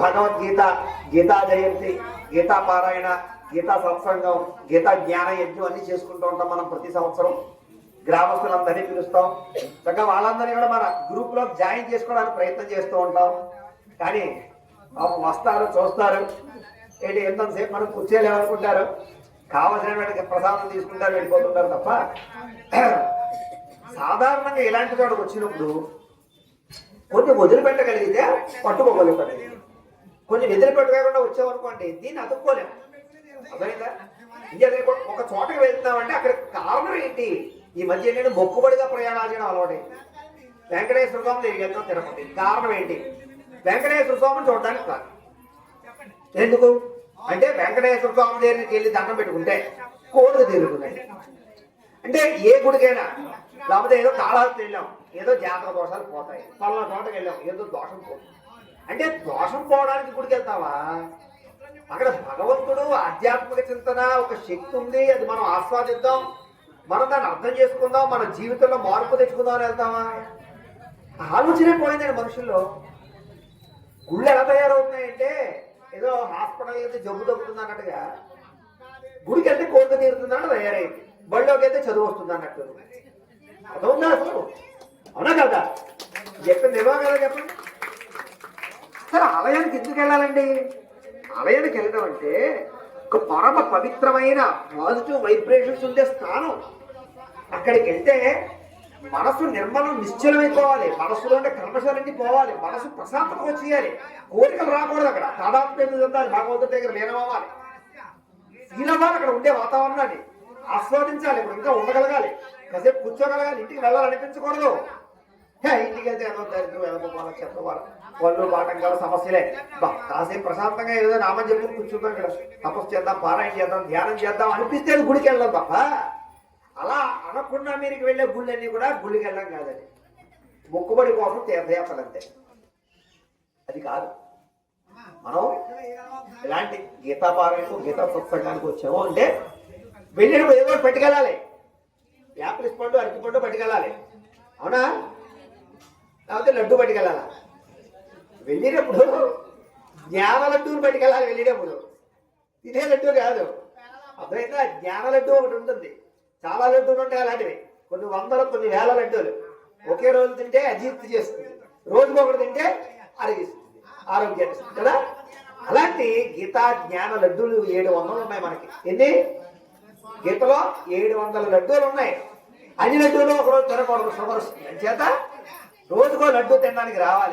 భగవద్గీత, గీతా జయంతి, గీతా పారాయణ, గీతా సత్సంగం, గీతా జ్ఞాన యజ్ఞం అన్ని చేసుకుంటూ ఉంటాం మనం ప్రతి సంవత్సరం. గ్రామస్తులందరినీ పిలుస్తాం, చక్కగా వాళ్ళందరినీ కూడా మన గ్రూప్ లో జాయిన్ చేసుకోవడానికి ప్రయత్నం చేస్తూ ఉంటాం. కానీ వస్తారు, చూస్తారు, ఏంటి ఎంతసేపు మనం కూర్చోలేమనుకుంటారు, కావలసిన ప్రసాదం తీసుకుంటారు, వెళ్ళిపోతుంటారు తప్ప సాధారణంగా ఇలాంటి చోటకు వచ్చినప్పుడు కొంచెం వదిలిపెట్టగలిగితే పట్టుకోగలుగుతారు. కొంచెం వదిలిపెట్టకుండా వచ్చామనుకోండి దీన్ని అతుక్కోలేము. అర్థమైందా? ఇంకా ఒక చోటకి వెళ్తున్నామంటే అక్కడ కారణం ఏంటి? ఈ మధ్య నేను మొక్కుబడిగా ప్రయాణాలు చేయడం అలవాటు. వెంకటేశ్వర స్వామి దగ్గరికి వెళ్తాం తిరుపతి. కారణం ఏంటి? వెంకటేశ్వర స్వామిని చూడడానికి కాదు. ఎందుకు అంటే వెంకటేశ్వర స్వామి దగ్గరికి వెళ్ళి దండం పెట్టుకుంటే కోరిక తీరుతుందండి. అంటే ఏ గుడికైనా, లేకపోతే ఏదో కాళహస్తి వెళ్ళాం, ఏదో జాతర దోషాలు పోతాయి, పలానా చోటకి వెళ్ళాం, ఏదో దోషం పోతుంది. అంటే దోషం పోవడానికి గుడికి వెళ్తావా? అక్కడ భగవంతుడు, ఆధ్యాత్మిక చింతన, ఒక శక్తి ఉంది, అది మనం ఆస్వాదిద్దాం, మనం దాన్ని అర్థం చేసుకుందాం, మన జీవితంలో మార్పు తెచ్చుకుందాం అని వెళ్తామా? ఆలోచనే పోయిందండి మనుషుల్లో. గుళ్ళు ఎలా తయారవుతున్నాయంటే ఏదో హాస్పిటల్ అయితే జబ్బు తగ్గుతుంది అన్నట్టుగా, గుడికి వెళ్తే కోరిక తీరుతుందని తయారైంది, బళ్ళోకి అయితే చదువు వస్తుంది అన్నట్టు. అదవుందా అసలు? అవునా కదా? చెప్పింది ఏమో కదా, చెప్పండి. సరే, ఆలయానికి ఎందుకు వెళ్ళాలండి? ఆలయానికి వెళ్ళడం అంటే ఒక పరమ పవిత్రమైన పాజిటివ్ వైబ్రేషన్స్ ఉండే స్థానం. అక్కడికి వెళ్తే మనసు నిర్మలం, నిశ్చలమైపోవాలి, మనసులో ఉండే కల్మషాలన్నీ పోవాలి, మనసు ప్రశాంతత వచ్చేయాలి, కోరికలు రాకూడదు. అక్కడ తాదాత్మ్యం చెందాలి, భగవంతుడి దగ్గర లీనమవ్వాలి, ఫీల్ అవ్వాలి, అక్కడ ఉండే వాతావరణాన్ని ఆస్వాదించాలి, ఇప్పుడు ఇంకా ఉండగలగాలి, కాసేపు కూర్చోగలగాలి, ఇంటికి వెళ్ళాలనిపించకూడదు. ఇంటికి వెళ్తే ఏదో దరిద్రం, ఏదో చెప్పవాలి, వాళ్ళు పాఠంగాలు సమస్యలే. కాసేపు ప్రశాంతంగా ఏదో నామం చెప్పి కూర్చుంటాం, ఇక్కడ తపస్సు చేద్దాం, పారాయణ చేద్దాం, ధ్యానం చేద్దాం అనిపిస్తే గుడికి వెళ్దాం తప్ప అలా అనకుండా మీరికి వెళ్ళే గుళ్ళన్నీ కూడా గుళ్ళకి వెళ్ళడం కాదండి. మొక్కుబడి కోసం తీర్థయాత్రలంతే, అది కాదు. మనం ఇలాంటి గీతా పారాయణకు, గీతా సత్సంగానికి వచ్చాము అంటే వెళ్ళినప్పుడు ఏదో పట్టుకెళ్ళాలి, యాపిల్ పండు, అరటిపండు పట్టుకెళ్ళాలి, అవునా? లేకపోతే లడ్డు పట్టుకెళ్ళాలా? వెళ్ళినప్పుడు జ్ఞాన లడ్డూని పట్టుకెళ్ళాలి. వెళ్ళినప్పుడు ఇదే లడ్డు కాదు, అర్థమైందా? జ్ఞాన లడ్డు ఒకటి ఉంటుంది, చాలా లడ్డూలు ఉంటాయి అలాంటివి, కొన్ని వందల కొన్ని వేల లడ్డూలు. ఒకే రోజు తింటే అజీర్తి చేస్తుంది, రోజుకు ఒకటి తింటే అరిగిస్తుంది, ఆరోగ్యాన్ని ఇస్తుంది కదా. అలాంటి గీతా జ్ఞాన లడ్డూలు 700 ఉన్నాయి మనకి. ఎన్ని? గీతలో 700 లడ్డూలు ఉన్నాయి. అన్ని లడ్డూలు ఒకరోజు తినకూడదు, షుగర్ వస్తుంది. చేత రోజుకో లడ్డూ తినడానికి రావాలి.